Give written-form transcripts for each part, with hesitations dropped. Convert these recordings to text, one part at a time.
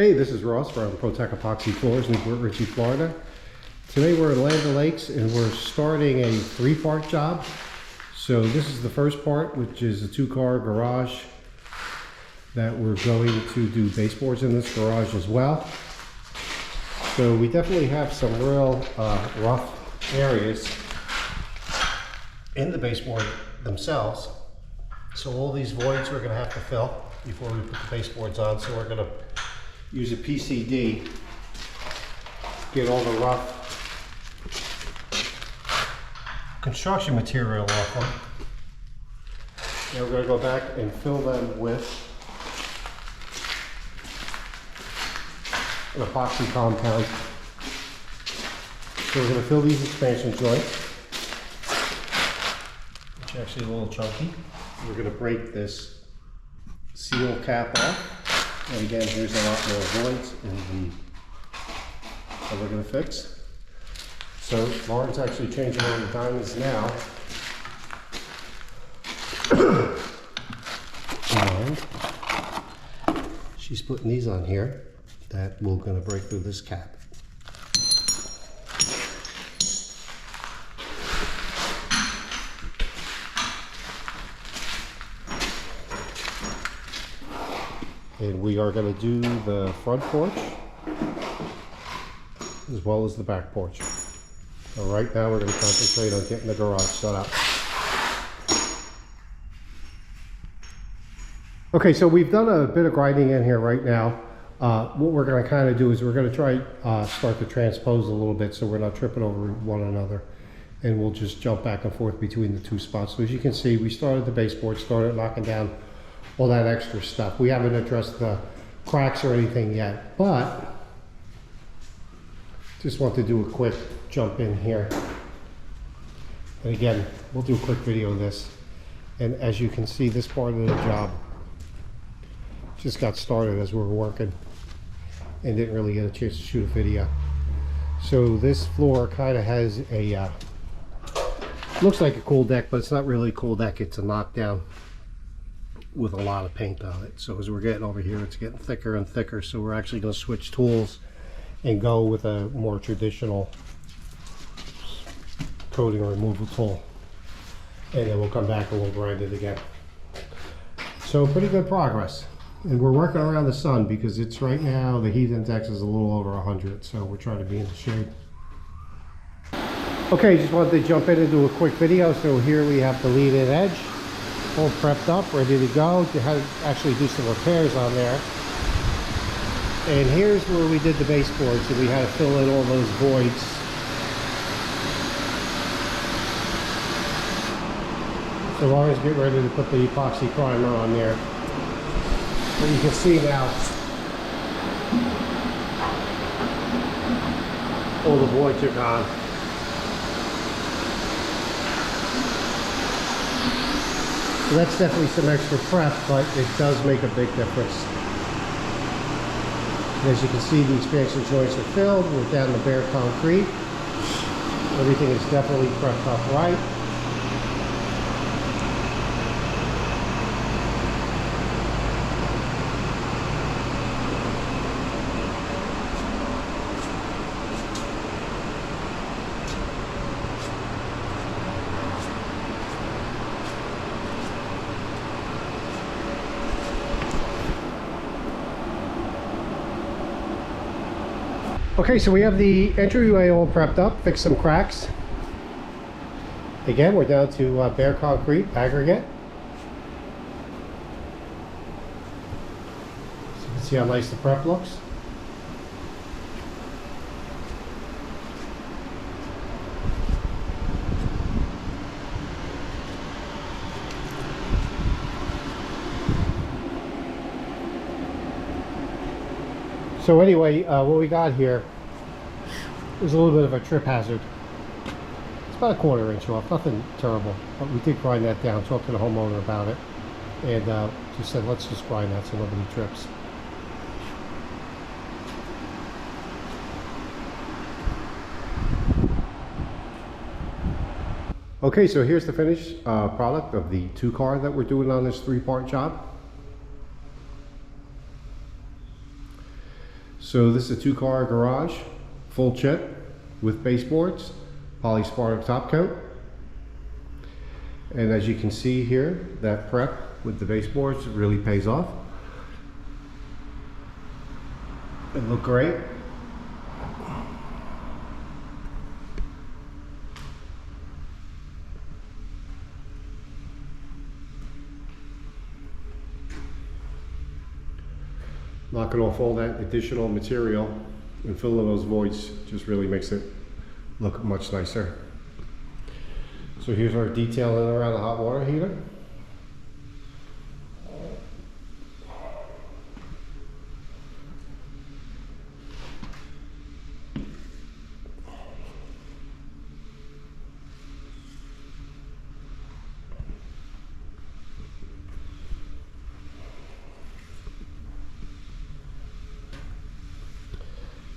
Hey, this is Ross from Protect Epoxy Floors in Newport Richey, Florida. Today we're in Land O'Lakes and we're starting a three-part job. So this is the first part, which is a two-car garage that we're going to do baseboards in this garage as well. So we definitely have some real rough areas in the baseboard themselves. So all these voids we're going to have to fill before we put the baseboards on. So we're going to use a PCD, get all the rough construction material off them. Then we're going to go back and fill them with an epoxy compound. So we're going to fill these expansion joints, which are actually a little chunky. We're going to break this seal cap off. And again, here's a lot more voids in the that we're going to fix. So Lauren's actually changing all the diamonds now. And she's putting these on here that we're going to break through this cap. And we are going to do the front porch as well as the back porch. So right now we're going to concentrate on getting the garage set up. Okay, so we've done a bit of grinding in here right now. What we're going to kind of do is we're going to try start to transpose a little bit so we're not tripping over one another. And we'll just jump back and forth between the two spots. So as you can see, we started the baseboard, started knocking down all that extra stuff. We haven't addressed the cracks or anything yet, but just want to do a quick jump in here. And again, we'll do a quick video of this. And as you can see, this part of the job just got started as we were working and didn't really get a chance to shoot a video. So this floor kind of has a, looks like a cool deck, but it's not really a cool deck. It's a knockdown with a lot of paint on it. So as we're getting over here, it's getting thicker and thicker. So we're actually going to switch tools and go with a more traditional coating removal tool. And then we'll come back and we'll grind it again. So pretty good progress. And we're working around the sun because it's right now, the heat index is a little over 100. So we're trying to be in the shade. Okay, just wanted to jump in and do a quick video. So here we have the lead-in edge, all prepped up, ready to go. To actually do some repairs on there. And here's where we did the baseboards, so we had to fill in all those voids. So Lauren's getting ready to put the epoxy primer on there. And you can see now all the voids are gone. So that's definitely some extra prep, but it does make a big difference. And as you can see, the expansion joints are filled. We're down to bare concrete. Everything is definitely prepped up right. Okay, so we have the entryway all prepped up, fixed some cracks. Again, we're down to bare concrete aggregate. So you can see how nice the prep looks. So anyway, what we got here is a little bit of a trip hazard. It's about a 1/4 inch off, nothing terrible, but we did grind that down, talked to the homeowner about it, and just said let's just grind that so nobody trips. Okay, so here's the finished product of the 2-car that we're doing on this 3-part job. So this is a 2-car garage, full chip with baseboards, polyspartic top coat. And as you can see here, that prep with the baseboards really pays off. It looked great. Knocking off all that additional material and filling those voids just really makes it look much nicer. So here's our detailing around the hot water heater.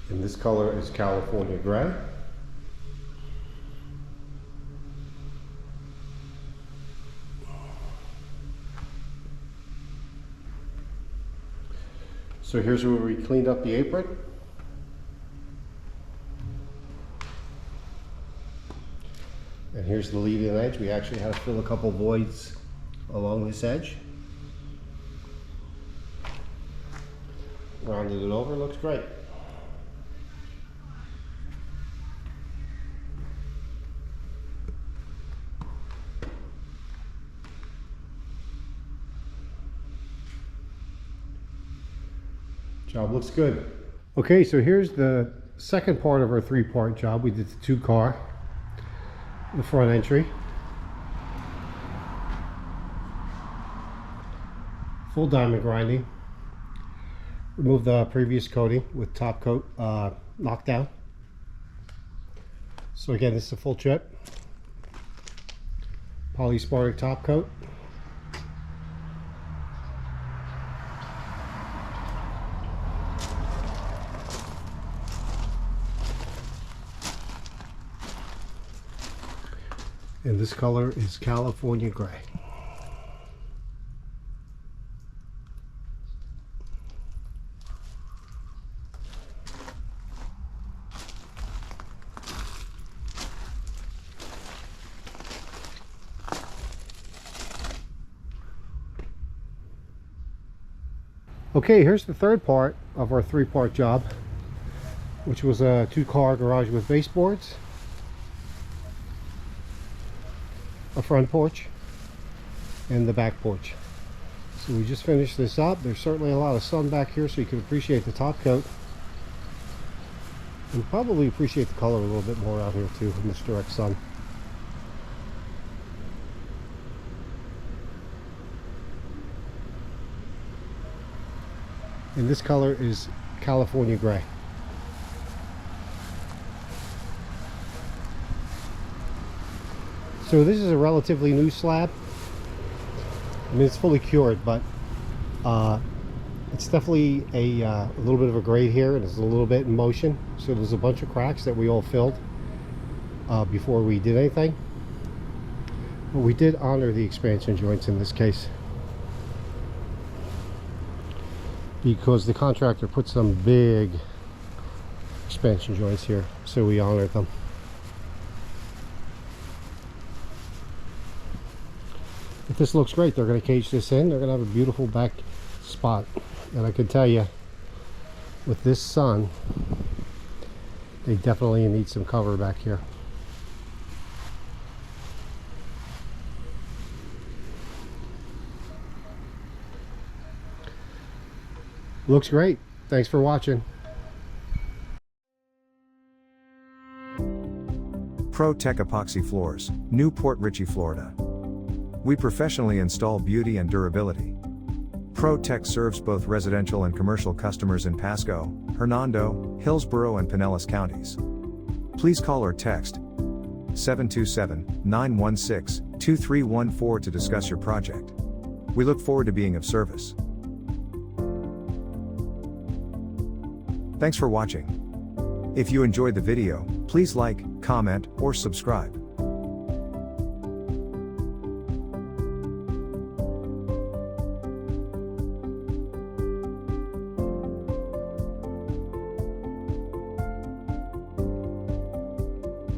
And this color is California Gray. So here's where we cleaned up the apron. And here's the lead-in edge. We actually had to fill a couple voids along this edge. Rounded it over, looks great. Job looks good. Okay, so here's the second part of our 3-part job. We did the 2-car, the front entry. Full diamond grinding. Remove the previous coating with top coat knockdown. So again, this is a full chip. Polyspartic top coat. And this color is California Gray. Okay, here's the third part of our 3-part job, which was a 2-car garage with baseboards, a front porch, and the back porch. So we just finished this up. There's certainly a lot of sun back here, so you can appreciate the top coat and probably appreciate the color a little bit more out here too in this direct sun. And this color is California Gray. So this is a relatively new slab. I mean, it's fully cured, but it's definitely a little bit of a grade here, and it's a little bit in motion. So there's a bunch of cracks that we all filled before we did anything. But we did honor the expansion joints in this case, because the contractor put some big expansion joints here, so we honored them. But this looks great. They're going to cage this in. They're going to have a beautiful back spot. And I can tell you, with this sun, they definitely need some cover back here. Looks great. Thanks for watching. Pro Tech Epoxy Floors, Newport, Richey, Florida. We professionally install beauty and durability. Pro Tech serves both residential and commercial customers in Pasco, Hernando, Hillsborough, and Pinellas counties. Please call or text 727-916-2314 to discuss your project. We look forward to being of service. Thanks for watching. If you enjoyed the video, please like, comment, or subscribe.